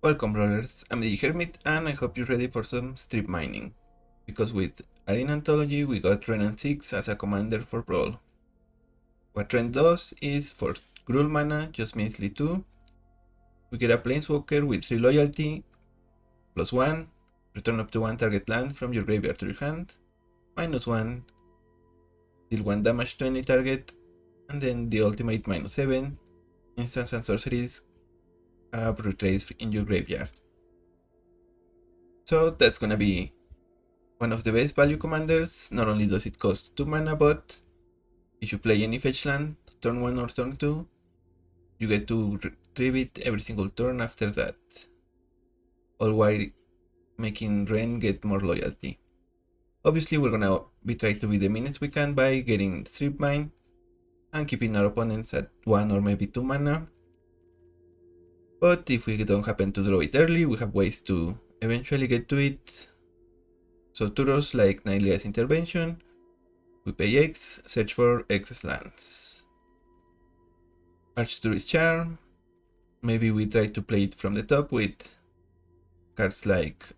Welcome Brawlers, I'm the Hermit and I hope you're ready for some strip mining. Because with Arena Anthology we got Wrenn 6 as a commander for Brawl. What Wrenn does is for Gruul mana, just measly 2, we get a Planeswalker with 3 loyalty, +1, return up to 1 target land from your graveyard to your hand, -1, deal 1 damage to any target, and then the ultimate -7, instants and sorceries have retrace in your graveyard. So that's gonna be one of the best value commanders. Not only does it cost 2 mana, but if you play any fetch land, turn 1 or turn 2, you get to retrieve it every single turn after that. All while making Wrenn get more loyalty. Obviously we're gonna be trying to be the meanest we can by getting strip mine and keeping our opponents at 1 or maybe 2 mana. But if we don't happen to draw it early, we have ways to eventually get to it. So turos like Nightlia's Intervention, we pay X, search for X lands. Archdury's Charm, maybe we try to play it from the top with cards like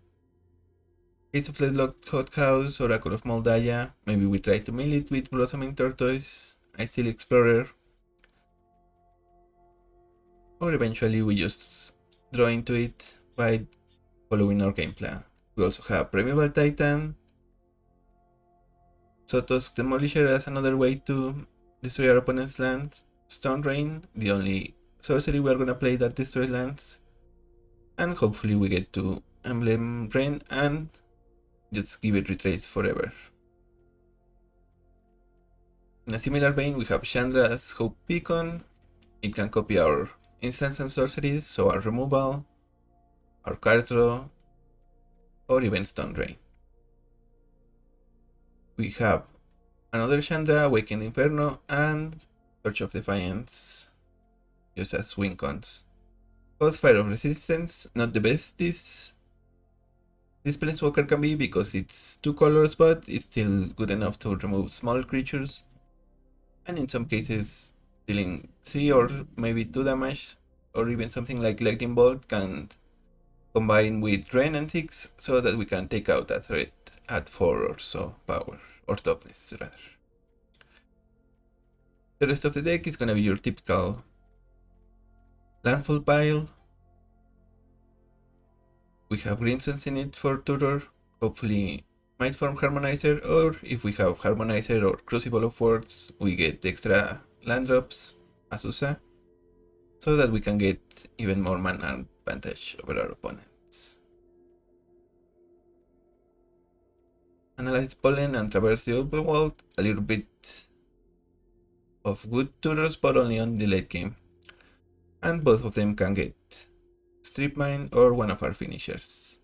Ace of Deadlock Hothouse, Oracle of Moldaya, maybe we try to mill it with Blossoming Tortoise, Icil Explorer, or eventually we just draw into it by following our game plan. We also have Primeval Titan, Soto's Demolisher as another way to destroy our opponent's land, Stone Rain, the only sorcery we are gonna play that destroys lands, and hopefully we get to Emblem Wrenn and just give it retrace forever. In a similar vein we have Chandra's Hope Beacon. It can copy our instants and sorceries, so our removal, our card draw, or even Stone Rain. We have another Chandra, Awakened Inferno, and Torch of Defiance, just as win cons. Both Fire of Resistance, not the best this Planeswalker can be because it's 2 colors, but it's still good enough to remove small creatures, and in some cases dealing 3 or maybe 2 damage, or even something like Lightning Bolt can combine with Wrenn and 6 so that we can take out a threat at 4 or so power, or toughness rather. The rest of the deck is gonna be your typical landfall pile. We have Greensons in it for tutor, hopefully might form Harmonizer, or if we have Harmonizer or Crucible of Words, we get extra land drops, Azusa, so that we can get even more mana advantage over our opponents. Analyze Pollen and Traverse the Overworld, a little bit of good tutors, but only on the late game. And both of them can get Strip Mine or one of our finishers.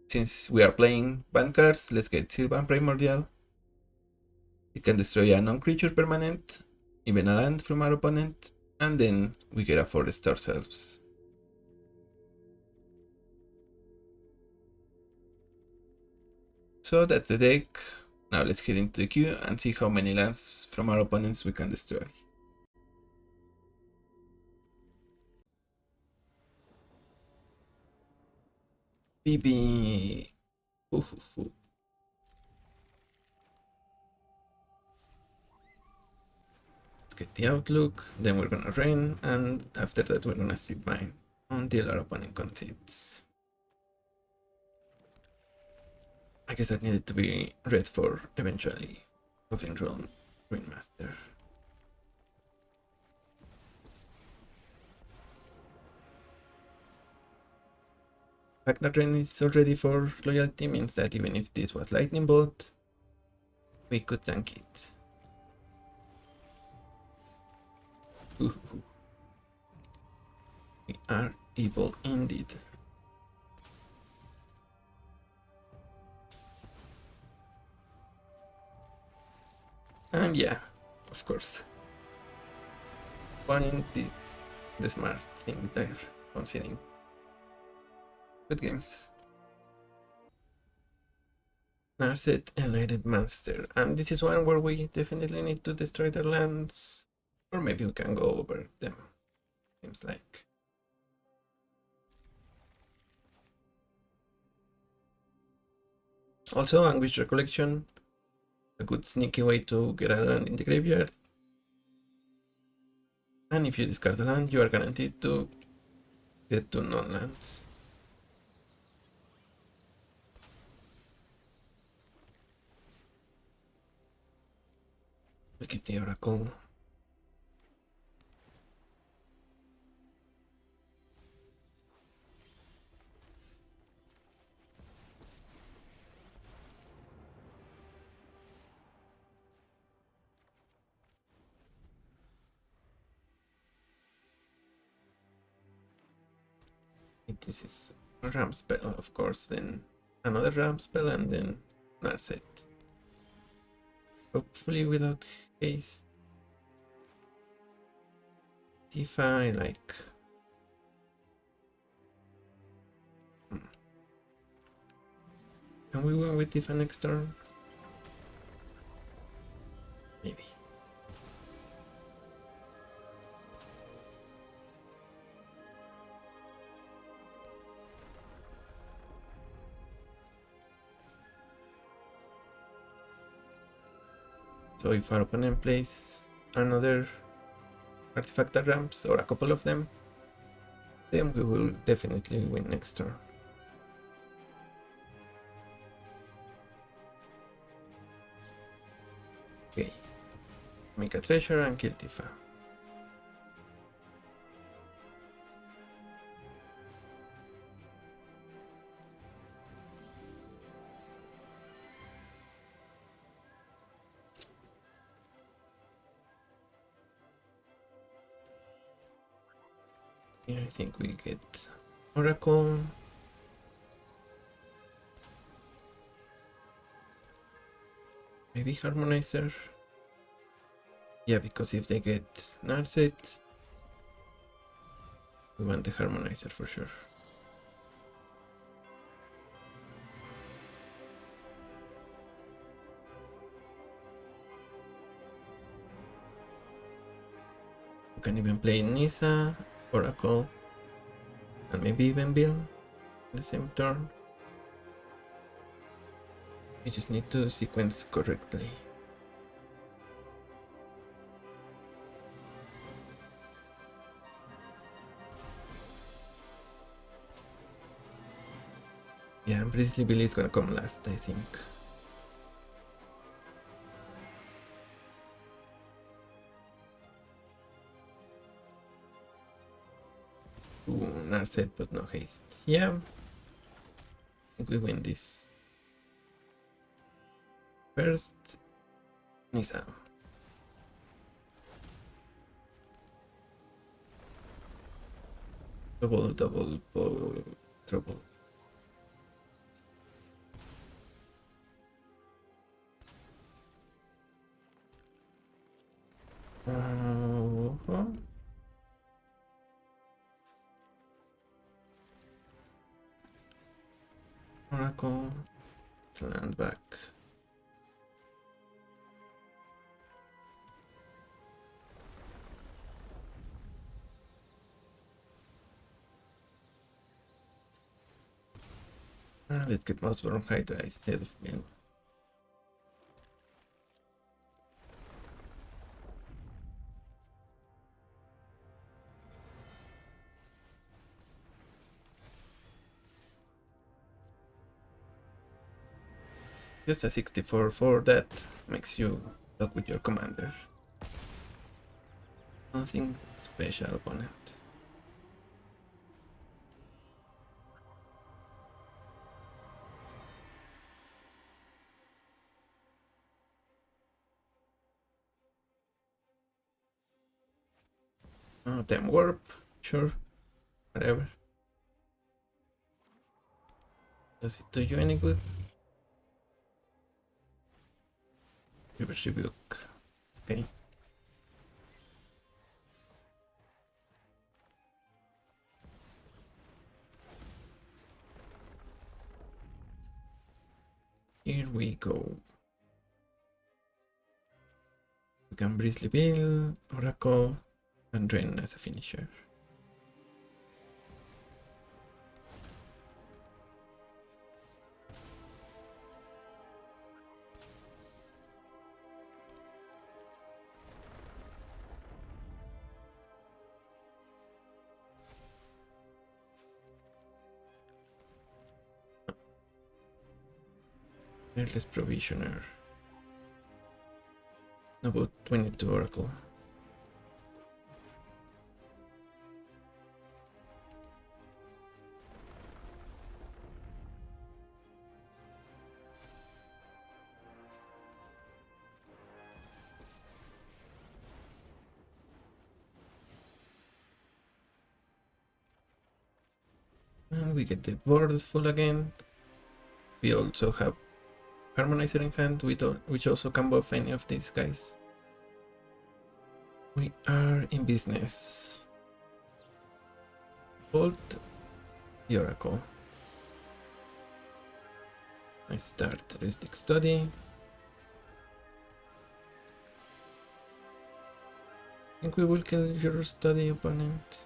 Since we are playing banned cards, let's get Sylvan Primordial. It can destroy a non-creature permanent, even a land from our opponent, and then we get a forest ourselves. So that's the deck. Now let's head into the queue and see how many lands from our opponents we can destroy. BB. Let's get the outlook, then we're gonna Wrenn, and after that we're gonna strip mine until our opponent concedes. I guess that needed to be read for eventually Goblin Realm Ringmaster. The fact that Wrenn is already for loyalty means that even if this was Lightning Bolt, we could tank it. We are evil indeed. And yeah, of course, Bonnie did the smart thing there, conceding. Good games. Narset Elated Monster, and this is one where we definitely need to destroy their lands, or maybe we can go over them, seems like. Also, Anguish Recollection, a good sneaky way to get a land in the graveyard. And if you discard a land, you are guaranteed to get 2 non-lands. We'll keep the Oracle. This is a ramp spell, of course, then another ramp spell, and then Narset. Hopefully without haste. Tifa, I like. Can we win with Tifa next turn? Maybe. So if our opponent plays another artifact that ramps, or a couple of them, then we will definitely win next turn. Okay. Make a treasure and kill Tifa. Here I think we get Oracle. Maybe Harmonizer. Yeah, because if they get Narset, we want the Harmonizer for sure. We can even play Nisa, Oracle, and maybe even Bill in the same turn. We just need to sequence correctly. Yeah, Brizzly Billy is gonna come last, I think. Ooh, Narset, but no haste. Yeah, I think we win this. First, Nisa. Double, trouble. Oracle, land back. Let's get Mouseborn Hydra instead of Bill. Just a 64 that makes you talk with your commander. Nothing special, opponent. Oh, Time Warp, sure, whatever. Does it do you any good? Reverse Rebuke. Okay. Here we go. We can Brizzly Bill, Oracle, and Wrenn as a finisher. Fearless Provisioner. No, but we need to Oracle. And we get the board full again. We also have Harmonizer in hand, which also can buff any of these guys. We are in business. Bolt the Oracle. I start Heuristic Study. I think we will kill your study opponent.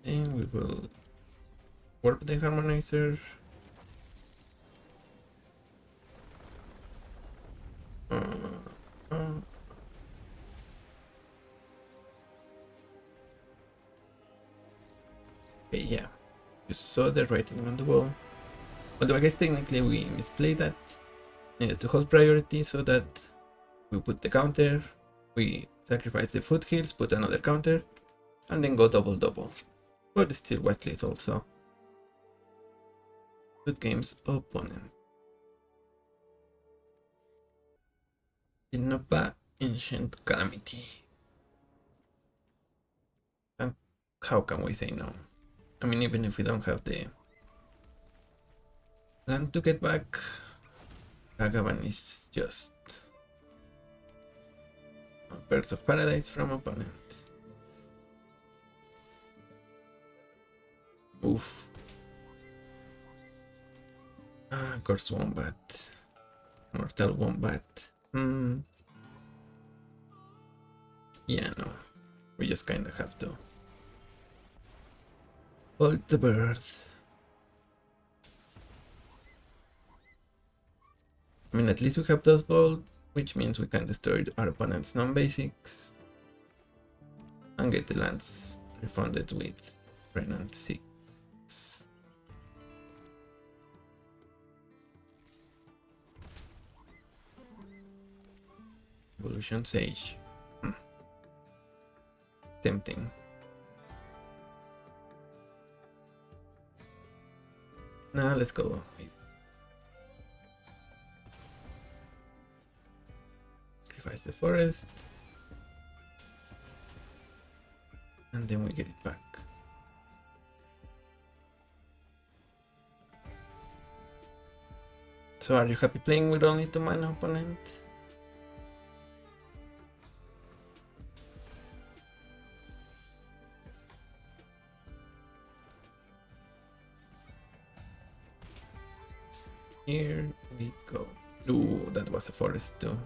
Then we will warp the Harmonizer. Okay, yeah. You saw the writing on the wall. Although I guess technically we misplayed that. Needed to hold priority so that we put the counter, we sacrifice the foothills, put another counter, and then go double. But it still was lethal, so. Good games, opponent. Innova Ancient Calamity. And how can we say no? I mean, even if we don't have the land to get back, Ragavan is just Birds of Paradise from opponent. Oof. Curse Wombat. Mortal Wombat. Yeah, no. We just kinda have to. Hold the bird. I mean, at least we have those bold, which means we can destroy our opponent's non-basics and get the lands refunded with Wrenn and 6. Evolution Sage. Tempting. Nah, let's go. Sacrifice the forest. And then we get it back. So are you happy playing with only 2 mana opponent? Here we go. Ooh, that was a forest too.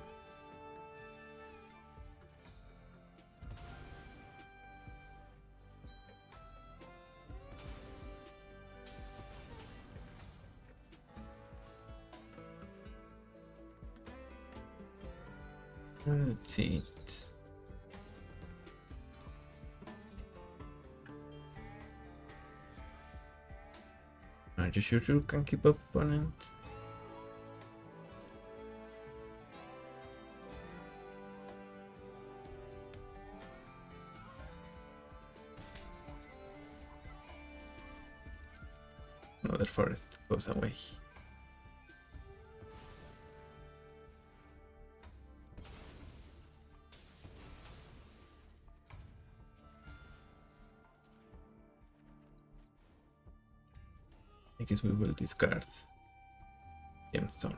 Let's see it. Are you sure you can keep up, opponent? Another forest goes away. I guess we will discard Gemstone.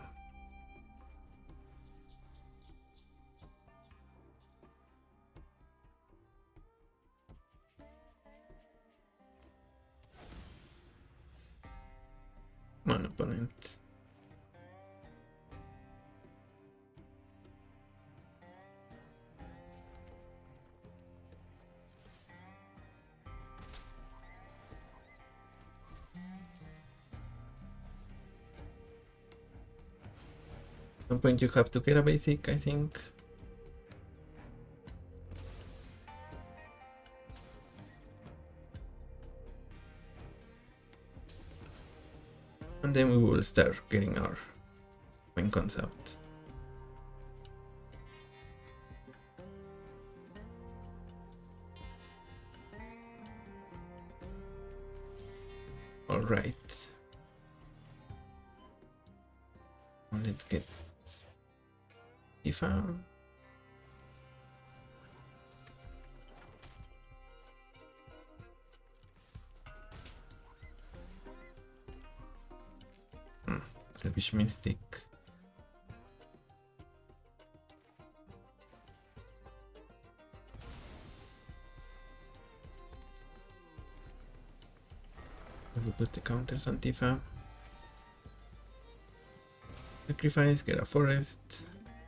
One opponent. some point you have to get a basic, I think. And then we will start getting our main cons out. Alright. Let's get Tifa. Elvish Mystic. I will put the counters on Tifa. Sacrifice, get a forest,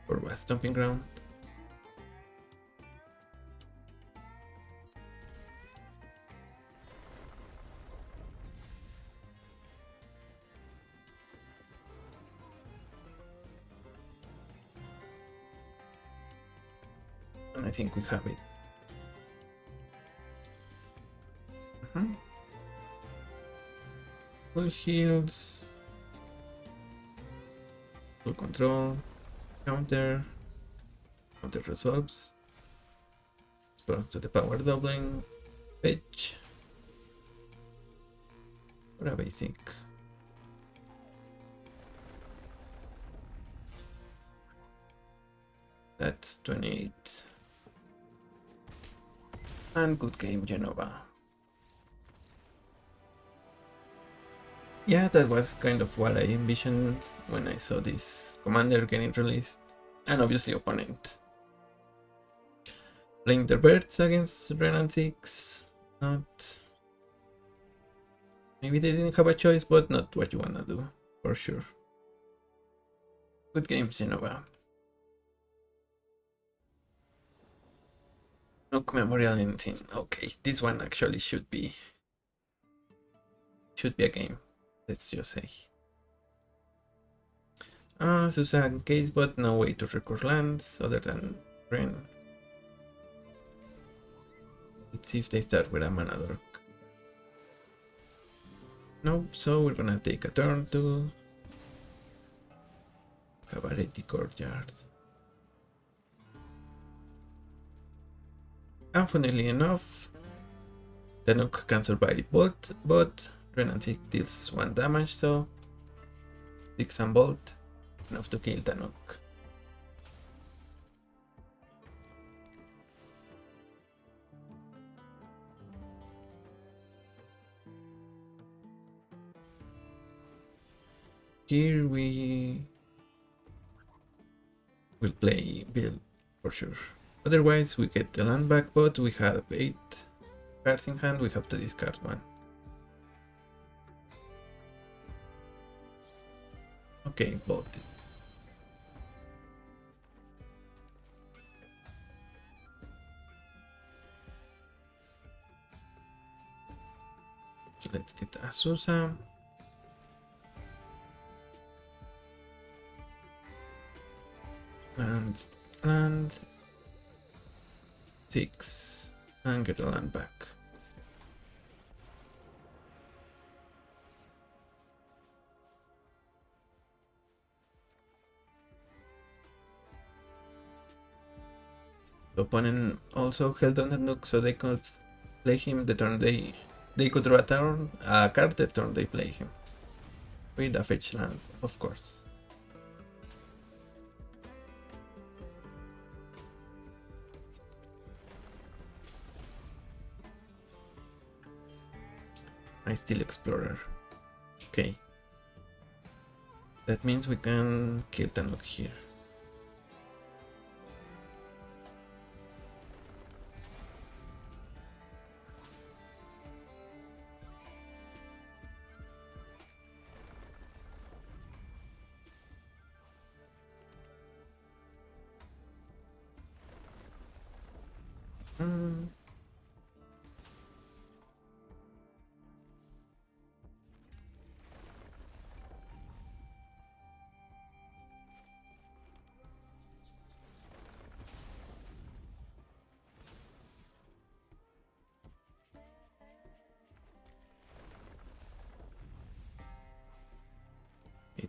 or a stomping ground. And I think we have it. Full heals. Full control. Counter. Counter resolves. Responds to the power doubling. Fetch. For a basic. That's 28. And good game, Genova. Yeah, that was kind of what I envisioned when I saw this commander getting released. And obviously opponent playing their birds against Wrenn and 6. Not... Maybe they didn't have a choice, but not what you wanna do, for sure. Good games, Genova. Nook Memorial Engine. Okay, this one actually should be a game. Let's just say. Susan case, but no way to record lands other than Wrenn. Let's see if they start with a mana dork. Nope, so we're gonna take a turn to Cabaret Courtyard. And funnily enough, the Nook can survive bolt, but Wrenn and 6 deals 1 damage, so 6 and bolt, enough to kill the Nook. Here we will play build for sure. Otherwise we get the land back, but we have 8 cards in hand, we have to discard 1. Okay, bolted. So let's get Azusa. And 6 and get the land back. The opponent also held on the Nook, so they could play him the turn they could draw a card the turn they play him. With a fetch land, of course. I still Explorer. Okay. That means we can kill the Nook here.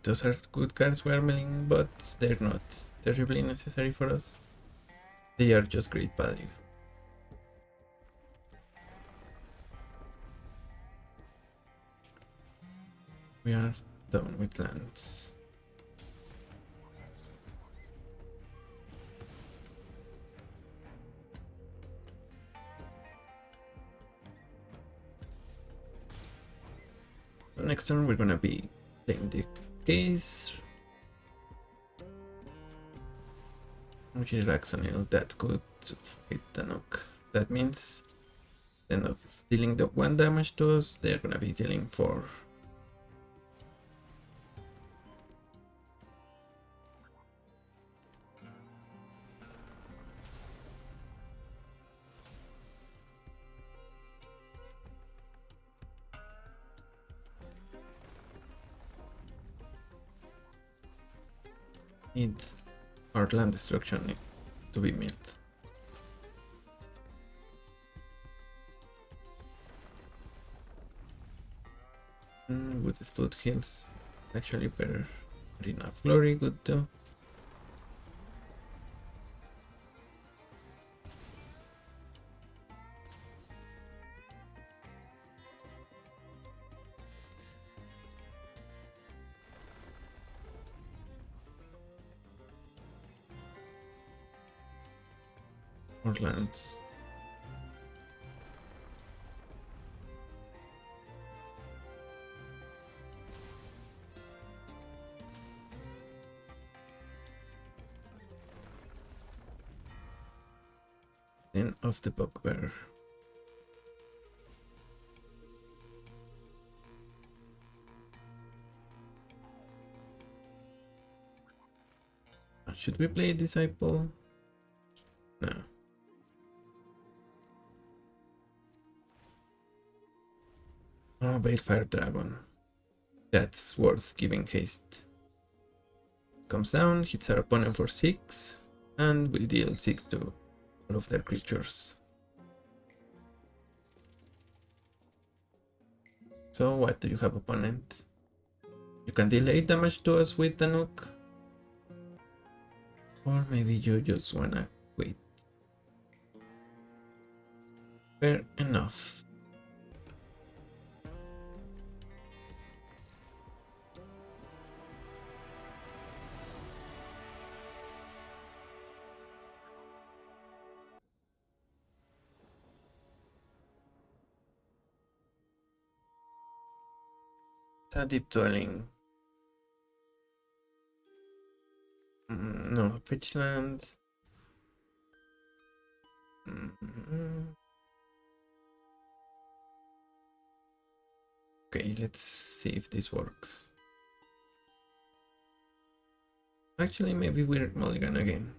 those are good cards we are milling, but they're not terribly necessary for us. They are just great value. We are done with lands. So next turn we're gonna be playing the case. Which is Raxonil, that's good with Tanuk. That means instead of dealing the 1 damage to us, they're gonna be dealing 4. Need our land destruction to be milled. Good foot hills, actually better. Not enough glory, good too. More lands. Then of the bugbear. Should we play Disciple? No. Oh, Balefire Dragon. That's worth giving haste. Comes down, hits our opponent for 6, and will deal 6 to all of their creatures. So what do you have, opponent? You can deal 8 damage to us with Tanuk. Or maybe you just wanna quit. Fair enough. It's a deep dwelling. No, fetch land. Okay, let's see if this works. Actually, maybe we're mulligan again.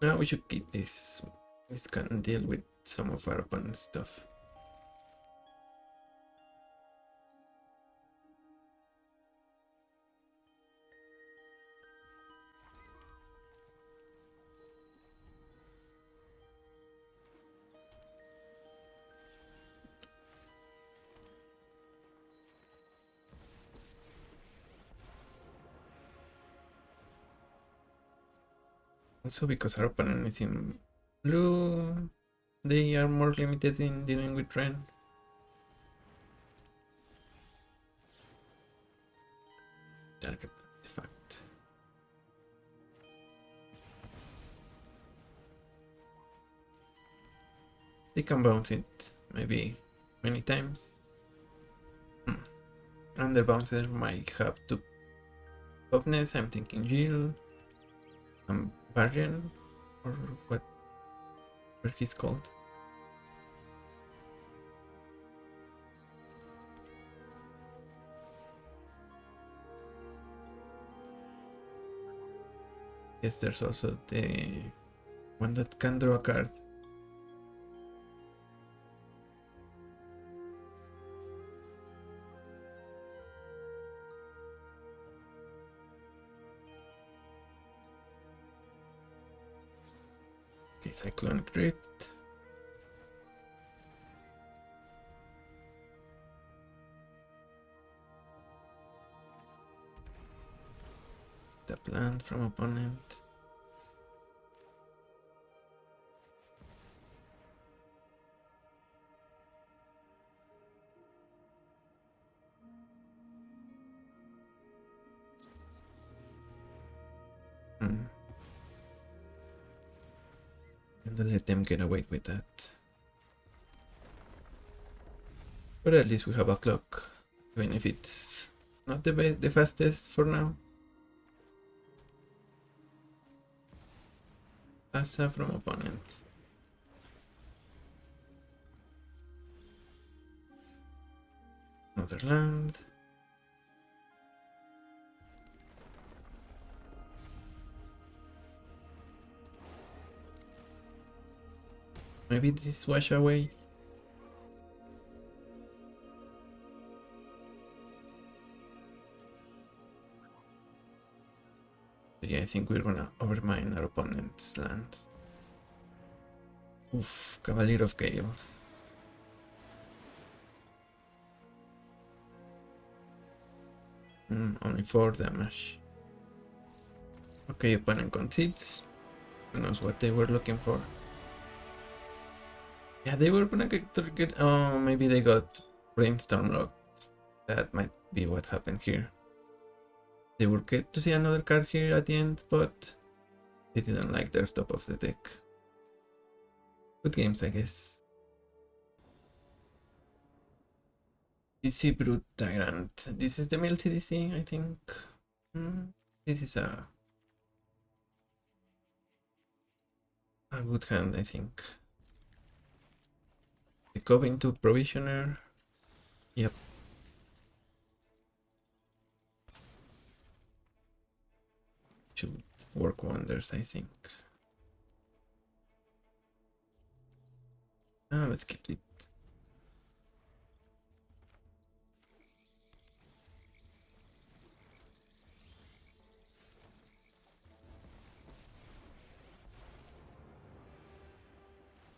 Now we should keep this. This can deal with some of our opponent's stuff. Also, because our opponent is in blue, they are more limited in dealing with Wrenn. Target artifact. They can bounce it maybe many times. And the bouncer might have to toughness. I'm thinking Jill. Varian, or whatever he's called. Yes, there's also the one that can draw a card. Okay, Cyclonic Rift. Tap land from opponent. And then let them get away with that. But at least we have a clock, even if it's not the fastest for now. Asa from opponent. Another land. Maybe this is wash away. Yeah, I think we're gonna overmine our opponent's lands. Oof, Cavalier of Chaos. Only 4 damage. Okay, opponent concedes. Who knows what they were looking for. Yeah, they were gonna get oh, maybe they got Brainstorm locked. That might be what happened here. They would get to see another card here at the end, but they didn't like their top of the deck. Good games, I guess. DC Brute Tyrant. This is the mill CDC, I think. This is a good hand, I think. The Coven to Provisioner. Yep. Should work wonders, I think. Let's keep it.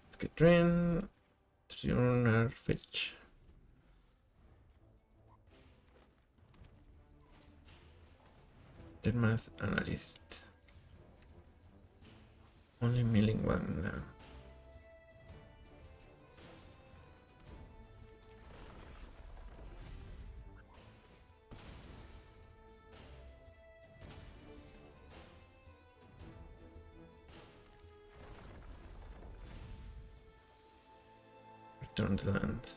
Let's get Wrenn. Turn our fetch. Math analyst. Only milling one now. Return the land.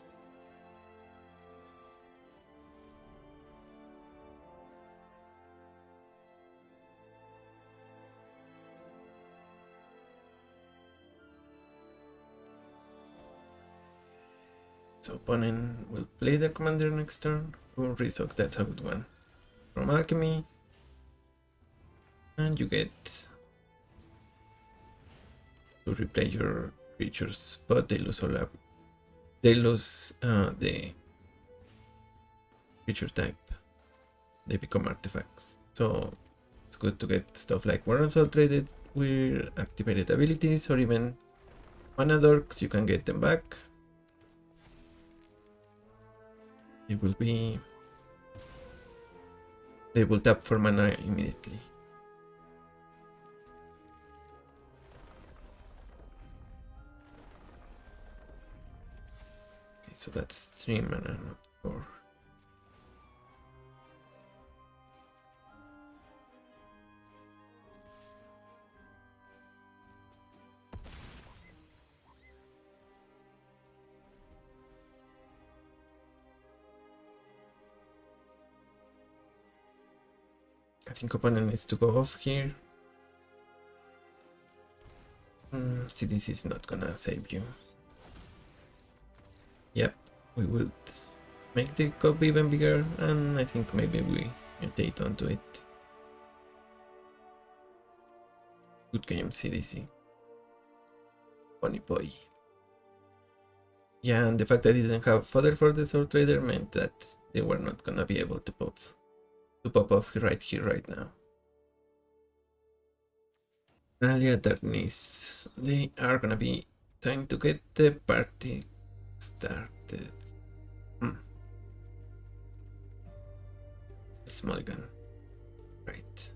So opponent will play their commander next turn. Boom, resock, that's a good one. From Alchemy. And you get to replay your creatures, but they lose all up. They lose the creature type. They become artifacts. So it's good to get stuff like Warren's All Traded, weird activated abilities, or even mana dorks. You can get them back. It will be. They will tap for mana immediately. Okay, so that's 3 mana, not 4. I think opponent needs to go off here. CDC is not gonna save you. Yep, we would make the cup even bigger, and I think maybe we mutate onto it. Good game, CDC. Funny boy. Yeah, and the fact that I didn't have fodder for the Soul Trader meant that they were not gonna be able to pop off right here, right now. Eternities. They are gonna be trying to get the party started. Small gun. Right.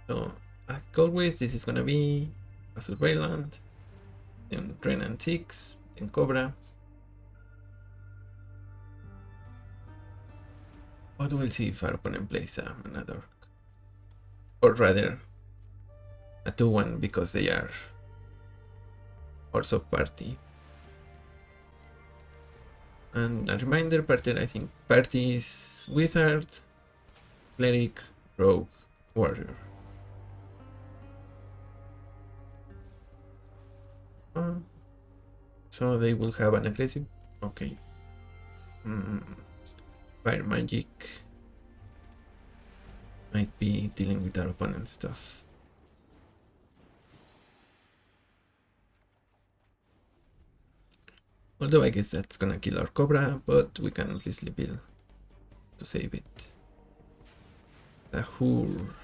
So, like always, this is gonna be a Surveillant, then Wrenn and 6, then Cobra. But we'll see if our opponent plays another, or rather, a 2-1 because they are also party. And a reminder, I think party is Wizard, Cleric, Rogue, Warrior. So they will have an aggressive. Okay. Fire Magic might be dealing with our opponent's stuff. Although I guess that's gonna kill our Cobra, but we can easily build to save it. Tahur.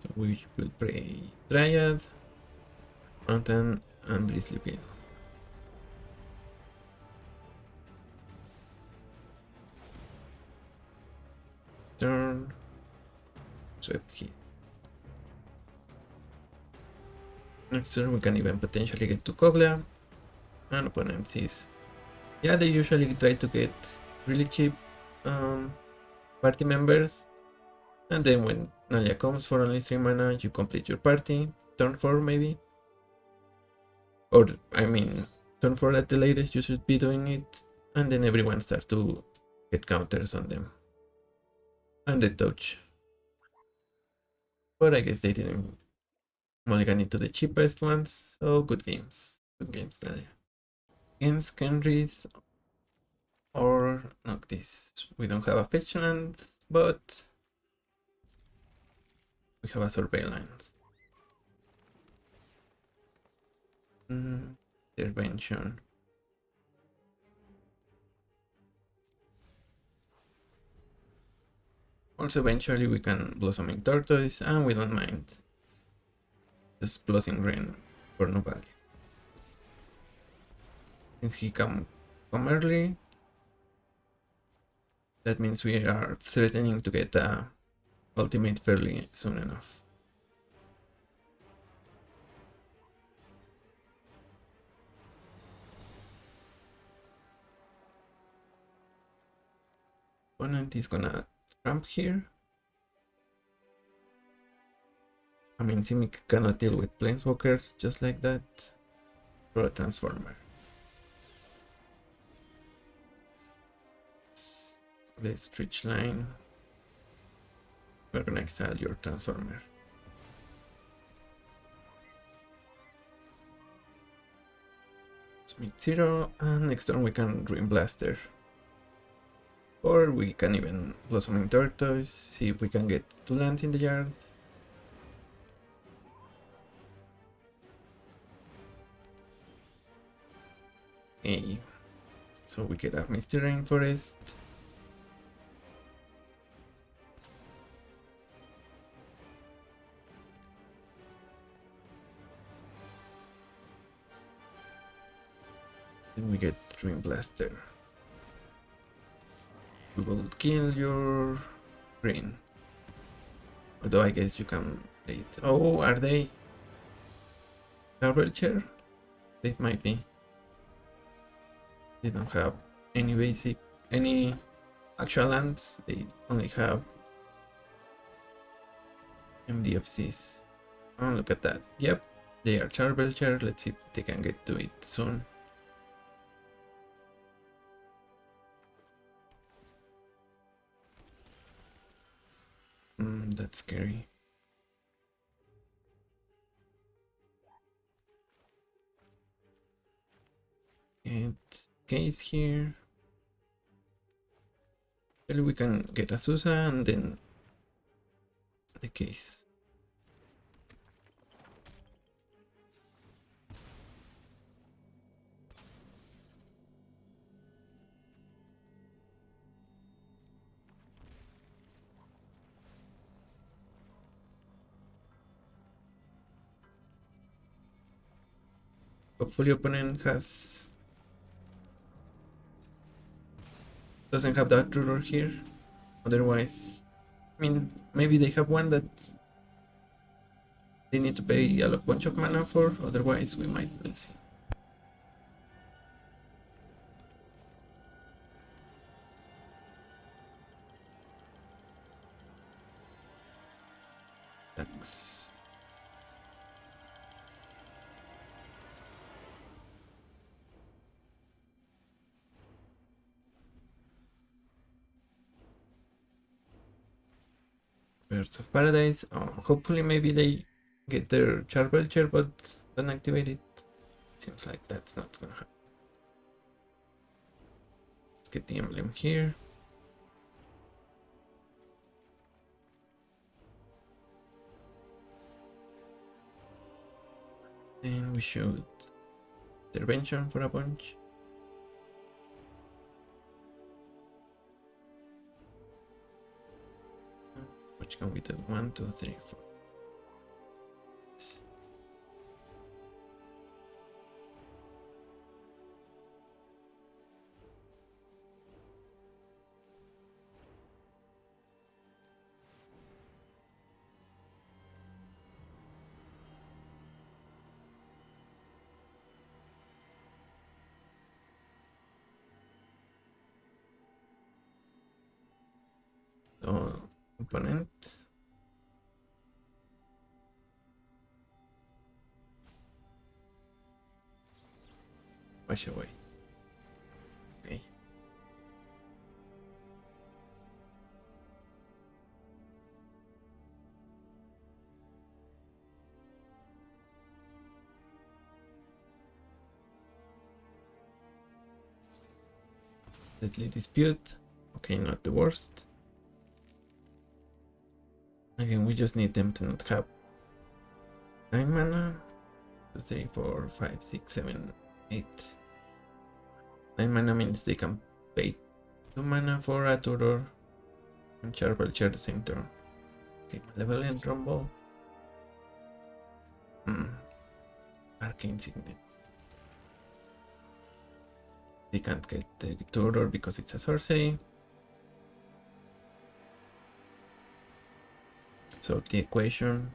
So we will play Dryad, Mountain, and Bristly Pit. Turn. Swept hit. Next turn we can even potentially get to Kogla. And opponent sees. Yeah, they usually try to get really cheap party members. And then when Nalia comes for only 3 mana, you complete your party. Turn 4 maybe. Or, I mean, turn 4 at the latest, you should be doing it. And then everyone starts to get counters on them. And they touch. But I guess they didn't mulligan it to the cheapest ones. So good games. Good games, Nalia. Against Kenrith or Noctis. We don't have a fetch land, but we have a Surveillant. Intervention. Also, eventually we can Blossoming Tortoise, and we don't mind just Blossoming Wrenn for no value. Since he come early, that means we are threatening to get a ultimate fairly soon enough. Opponent is gonna ramp here. I mean, Simic cannot deal with Planeswalker just like that. Throw a Transformer. Let's reach line. We're gonna exile your Transformer. Submit 0, and next turn we can Ruin Blaster. Or we can even Blossoming Tortoise, see if we can get 2 lands in the yard. Okay, so we get a Misty Rainforest. Then we get Ruin Blaster. We will kill your green. Although I guess you can play it. Oh, are they? Garbage? They might be. They don't have any actual lands. They only have MDFCs. Oh, look at that. Yep, they are Charbelcher. Let's see if they can get to it soon. That's scary. And case here. Well, we can get Azusa and then the case. Hopefully opponent doesn't have that ruler here. Otherwise, I mean, maybe they have one that they need to pay a bunch of mana for. Otherwise, we might lose it. Thanks. Birds of Paradise. Hopefully, maybe they get their Charbelcher, but don't activate it. Seems like that's not gonna happen. Let's get the emblem here. And we should intervention for a bunch. Which can we do? 1, 2, 3, 4. So, opponent. Wash away. Okay. Deadly Dispute. Okay, not the worst. Again, we just need them to not have 9 mana. 2, 3, 4, 5, 6, 7, 8. 9 mana means they can pay 2 mana for a Tudor and Charbelcher the same turn. Okay, Malevolent Rumble. Arcane Signet. They can't get the Tudor because it's a sorcery. Solve the equation.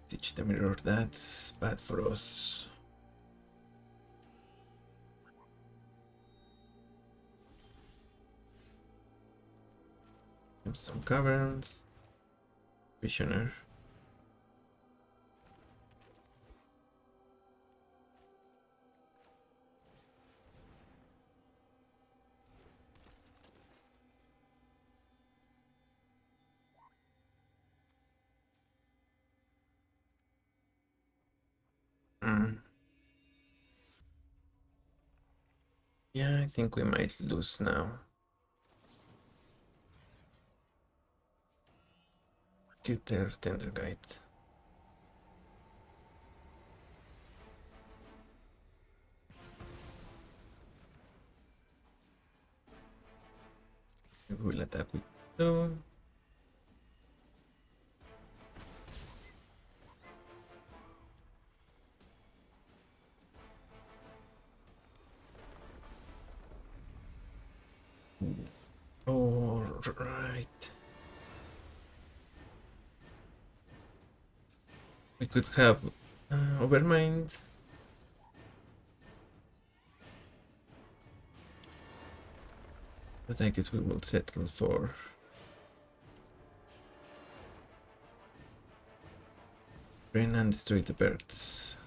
Stitch the Mirror, that's bad for us. Some Caverns. Visioner. Yeah, I think we might lose now. Keep their Tender Guide. We'll attack with 2. All right. We could have Overmind. But I guess we will settle for Wrenn and destroy the birds.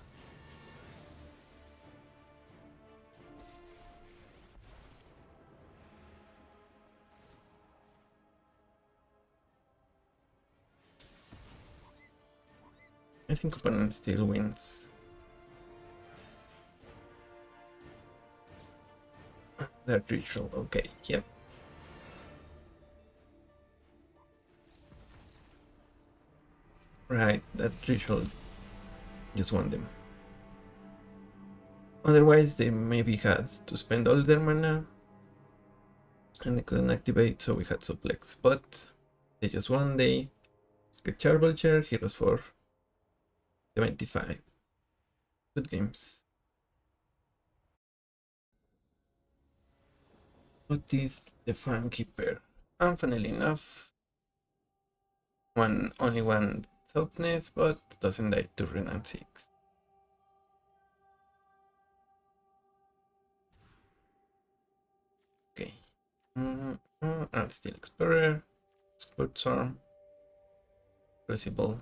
I think opponent still wins. That ritual, okay, yep. Right, that ritual just won them. Otherwise, they maybe had to spend all their mana and they couldn't activate, so we had suplex. But they just won. They get Charbulger, Heroes for 75. Good games. What is the Fan Keeper? And funnily enough, only one toughness, but doesn't die to Wrenn and 6. Okay. And Steel Explorer, Sports Arm, Crucible.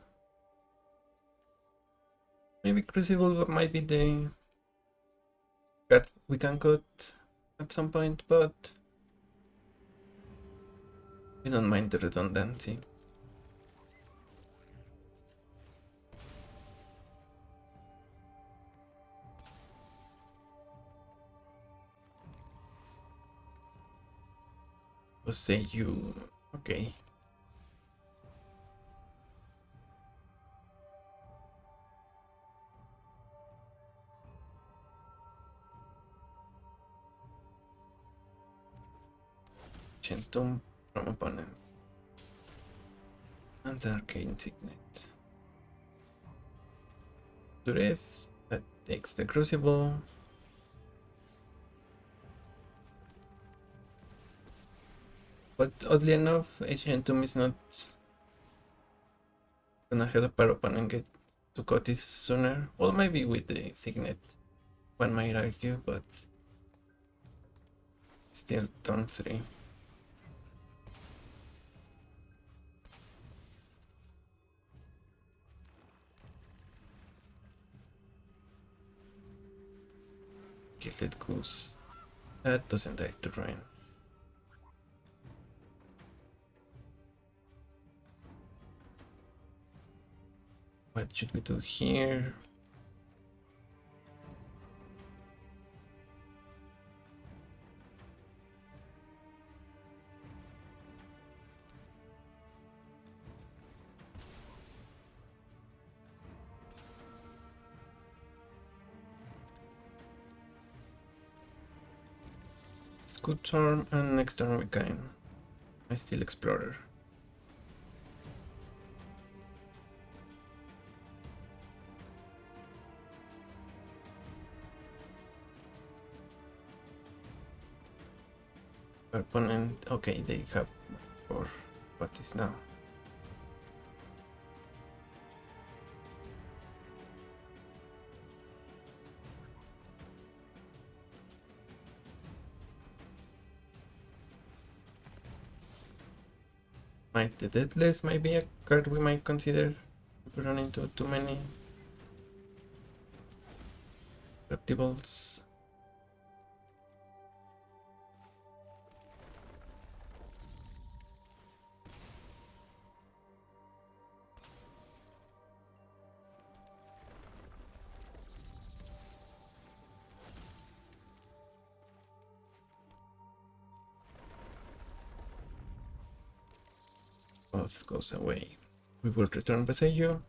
Maybe Crucible might be the card we can cut at some point, but we don't mind the redundancy. We'll say you. Okay. Tomb from opponent. And Arcane Signet. To this, that takes the Crucible. But oddly enough, Tomb is not gonna help our opponent get to Cotis sooner. Well, maybe with the Signet, one might argue, but still turn 3. Gilded Goose. That doesn't die to Wrenn. What should we do here? Good turn, and next turn we can I Steel Explorer. Our opponent, okay, they have for what is now. Might the Deathless might be a card we might consider if we run into too many collectibles. Both goes away. We will return Basejo.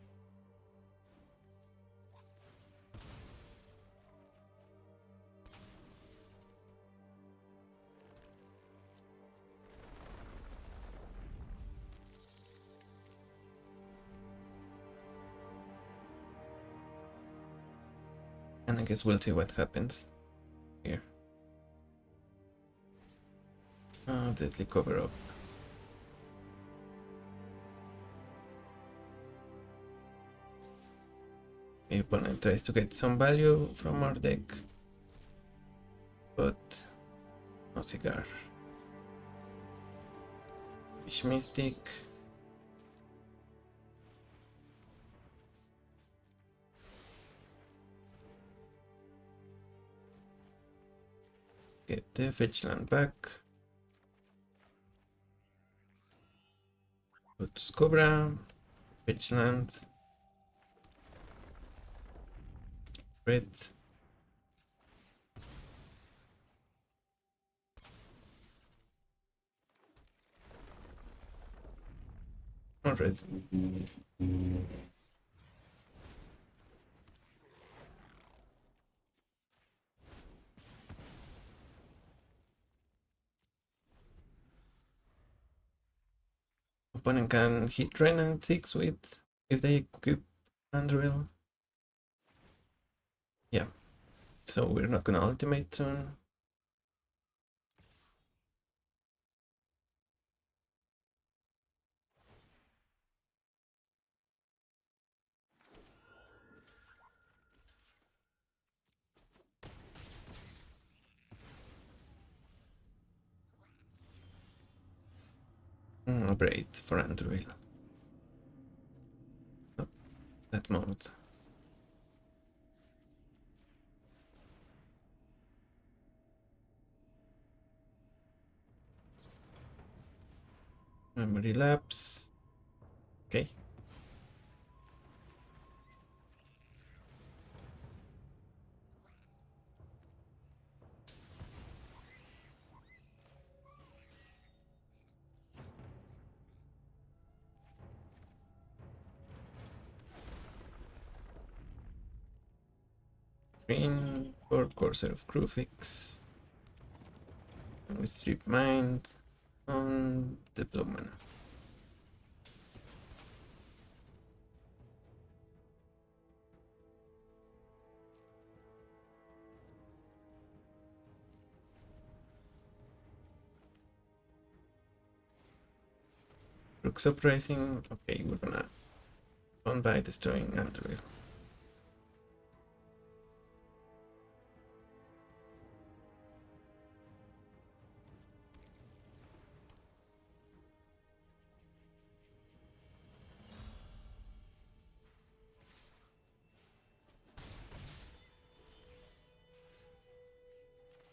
And I guess we'll see what happens here. Deadly Cover Up. The opponent tries to get some value from our deck, but no cigar. Fish Mystic. Get the fetch land back. Put Cobra. Fetch land. Red. Not red. opponent can hit Wrenn and 6 with if they equip Andrill. Yeah, so we're not gonna ultimate soon. A braid for Andrill. Oh, that mode. Memory lapse. Okay. Green for Corsair of Crufix. And we strip mind on the blue mana. Rook's Uprising. Okay, we're gonna run by destroying Andrill.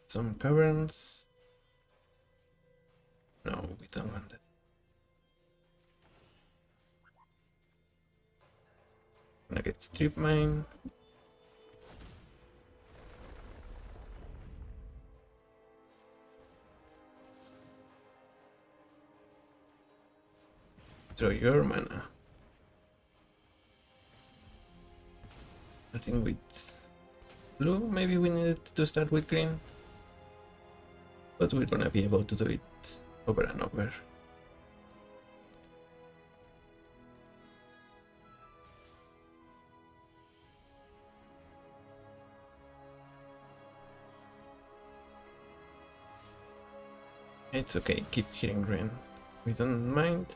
Some caverns. No, we don't want that. Gonna get strip mine. Throw your mana. I think with blue, maybe we needed to start with green. But we're gonna be able to do it over and over. It's okay, keep hitting Wrenn. We don't mind.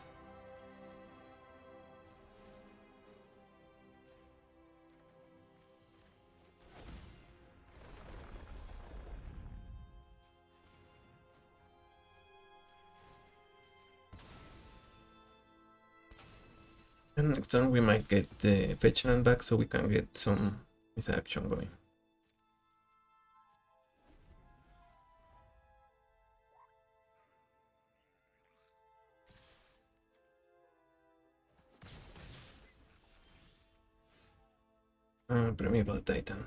And next turn we might get the fetch land back so we can get some action going. Primeval Titan.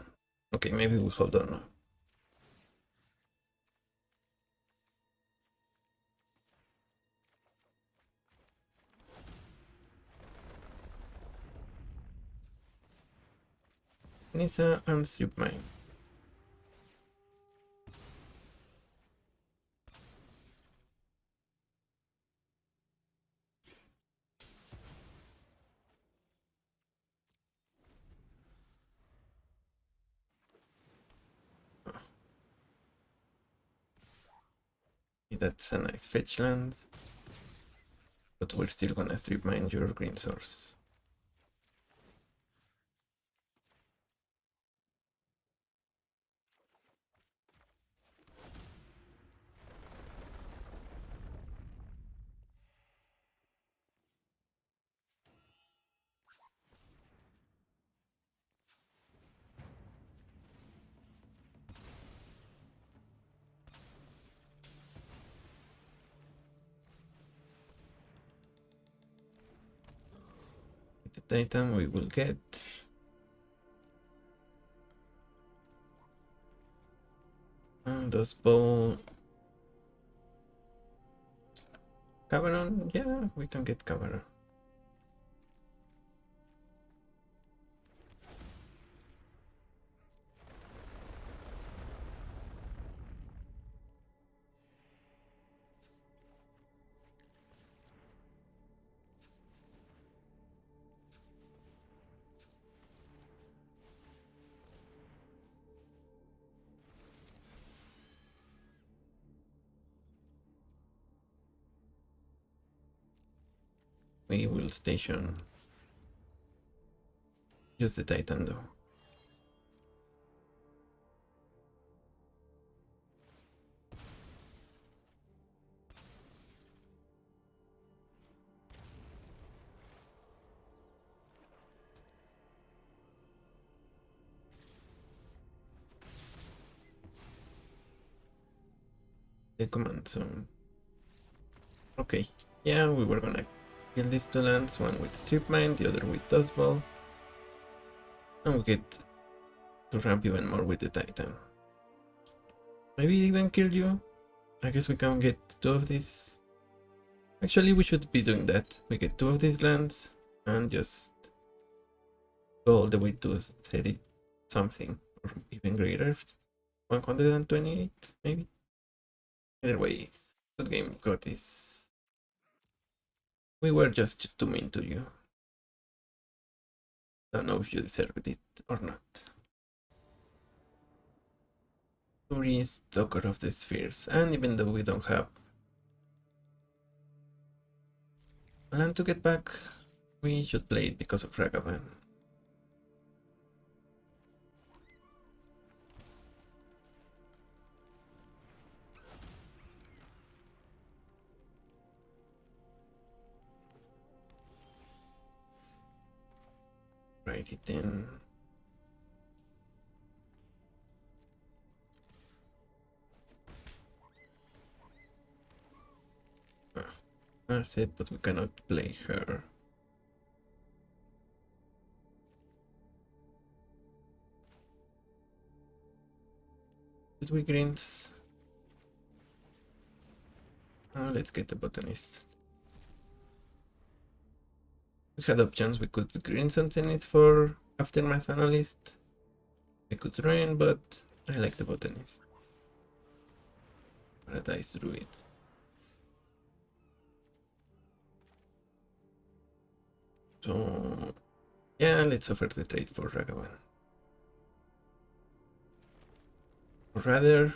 Okay, maybe we hold on now. Nisa and strip mine. That's a nice fetch land. But we're still gonna strip mine your green source. The Titan we will get. Does Bowl Cavern? Yeah, we can get Cavern. We will station just the Titan though. The command zone. Okay, yeah, we were gonna kill these two lands, one with Strip Mine, the other with Dust Ball. And we get to ramp even more with the Titan. Maybe even kill you? I guess we can get two of these. Actually, we should be doing that. We get two of these lands and just go all the way to 30 something or even greater. 128 maybe. Either way, good game, got this. We were just too mean to you. Don't know if you deserved it or not. Turi is Docker of the Spheres, and even though we don't have land to get back, we should play it because of Ragavan. Write it in. That's it, but we cannot play her. Did we greens? Let's get the botanist. We had options. We could green something it for Aftermath Analyst. We could Wrenn, but I like the botanist. Paradise Druid. So yeah, let's offer the trade for Ragavan. Or rather,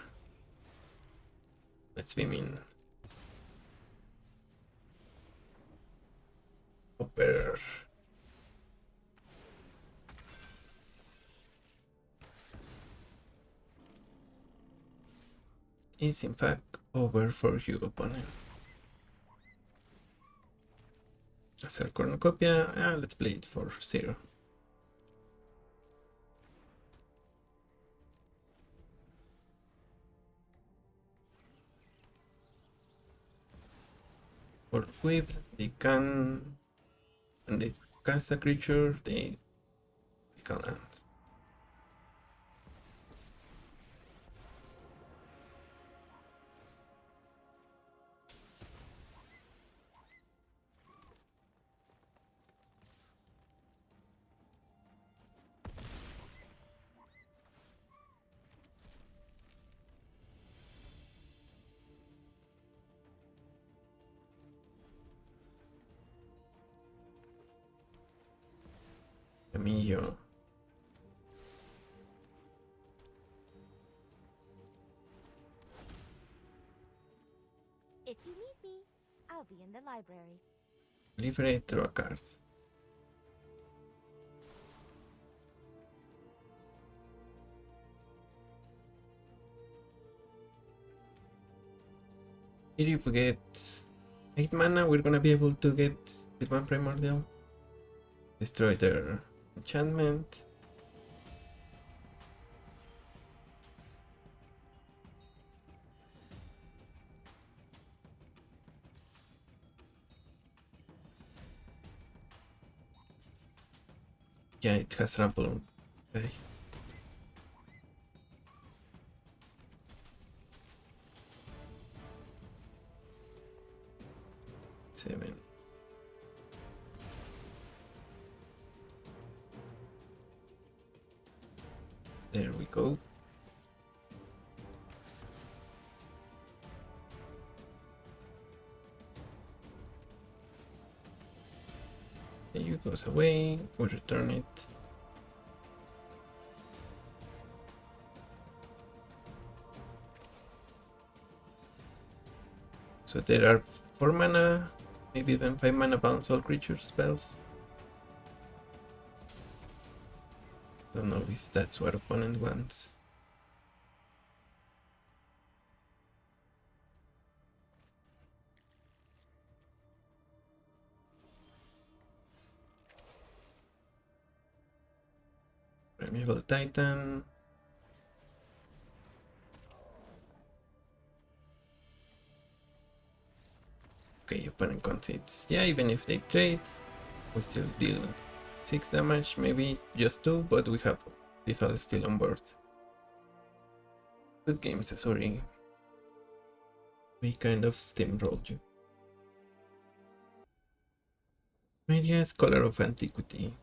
let's be mean. Offer. Is in fact over for you, opponent. As a cornucopia, let's play it for 0. For whip, they can, when they cast a creature, they can land. Camillo. If you need me, I'll be in the library. Liberate, draw a card. Here if we get 8 mana, we're gonna be able to get with one Primordial. Destroy their enchantment. Yeah, it has trample. Okay. Seven. There we go. You goes away, we return it. So there are 4 mana, Maybe even 5 mana bounce all creature spells. Don't know if that's what opponent wants. Primeval Titan. Okay, opponent concedes. Yeah, even if they trade, we still deal 6 damage, maybe just 2, but we have lethal still on board. Good game, Sesori. We kind of steamrolled you. Media Scholar of Antiquity.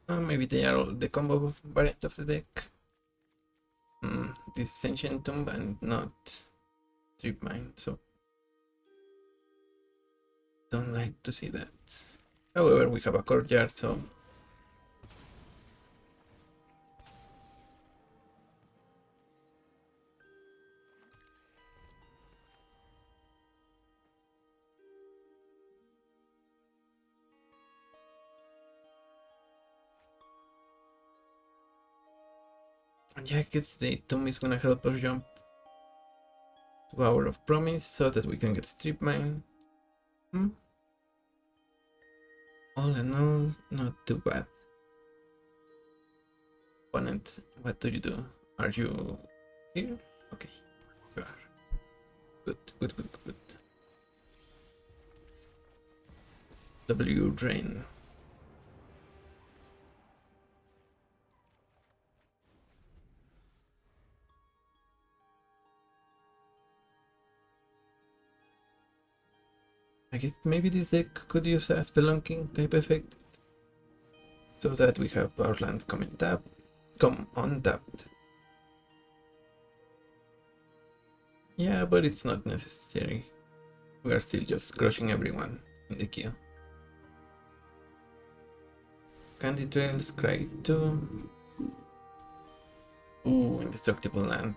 Maybe they are all the combo variant of the deck. This is Ancient Tomb and not Strip Mine, so don't like to see that. However, we have a courtyard, so yeah, I guess the tomb is gonna help us jump to Hour of Promise so that we can get Strip Mine. All in all, not too bad. Opponent, what do you do? Are you here? Okay, you are. Good, good, good, good. W drain. I guess maybe this deck could use a Spelunking type effect so that we have our lands come untapped. Yeah, but it's not necessary. We are still just crushing everyone in the queue. Candy Trails, Cry 2. Ooh, Indestructible Land.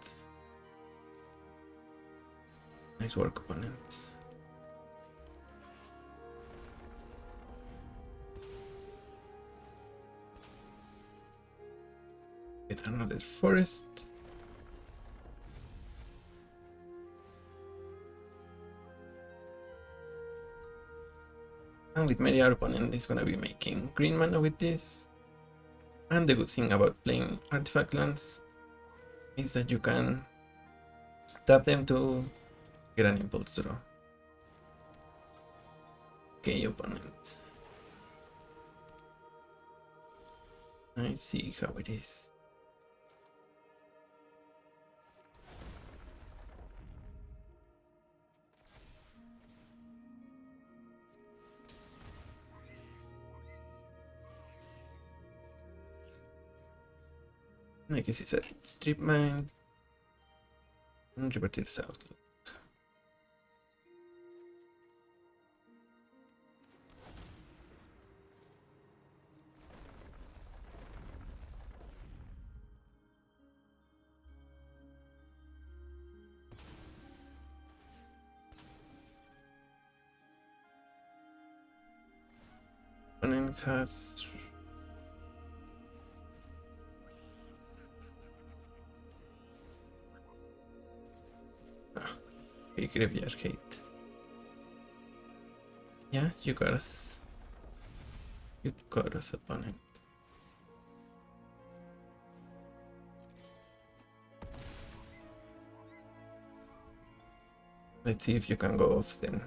Nice work, opponents. Get another forest. And with Mary, our opponent is gonna be making green mana with this. And the good thing about playing artifact lands is that you can tap them to get an impulse draw. Okay, opponent. I see how it is. I guess it's a Strip Mine and Revertive's Outlook. Opponent has a Graveyard Hate. Yeah, you got us. You got us, opponent. Let's see if you can go off then.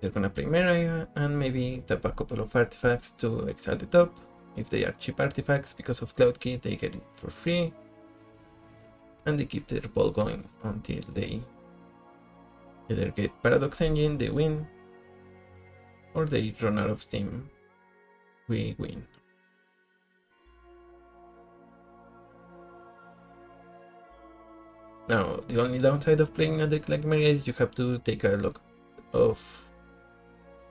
They're gonna play Meraya and maybe tap a couple of artifacts to exile the top. If they are cheap artifacts, because of Cloud Key, they get it for free. And they keep their ball going until they either get Paradox Engine, they win, or they run out of steam, we win. Now, the only downside of playing a deck like Maria is you have to take a lot of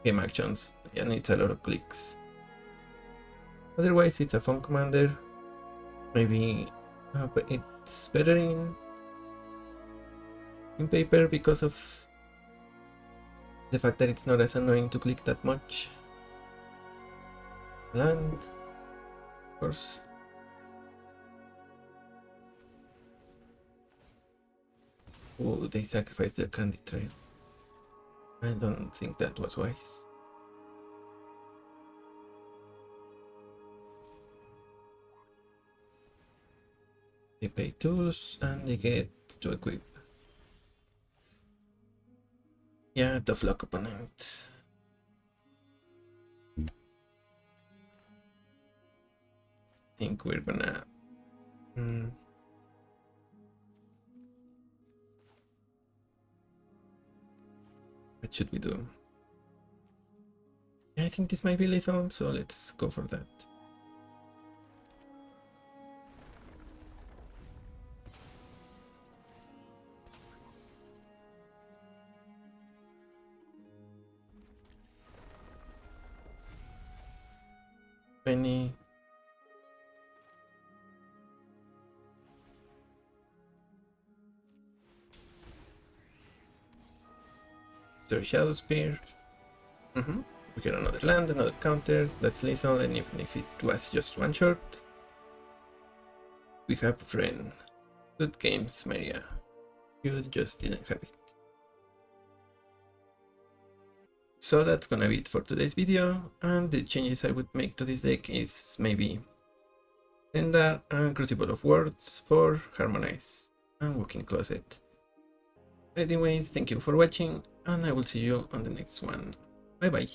game actions and it's a lot of clicks. Otherwise, it's a fun commander. Maybe but it's better in paper because of The fact that it's not as annoying to click that much. Land, of course. Oh, they sacrificed their candy trail. I don't think that was wise. They pay tools and they get to equip. Yeah, tough luck opponent. Think we're gonna... What should we do? Yeah, I think this might be lethal, so let's go for that. Penny. Their Shadow Spear. We get another land, another counter. That's lethal, and even if it was just one shot, we have Wrenn. Good games, Maria. You just didn't have it. So that's gonna be it for today's video, and the changes I would make to this deck is maybe Tenda and Crucible of Words for Harmonize and Walking Closet. Anyways, thank you for watching, and I will see you on the next one. Bye bye.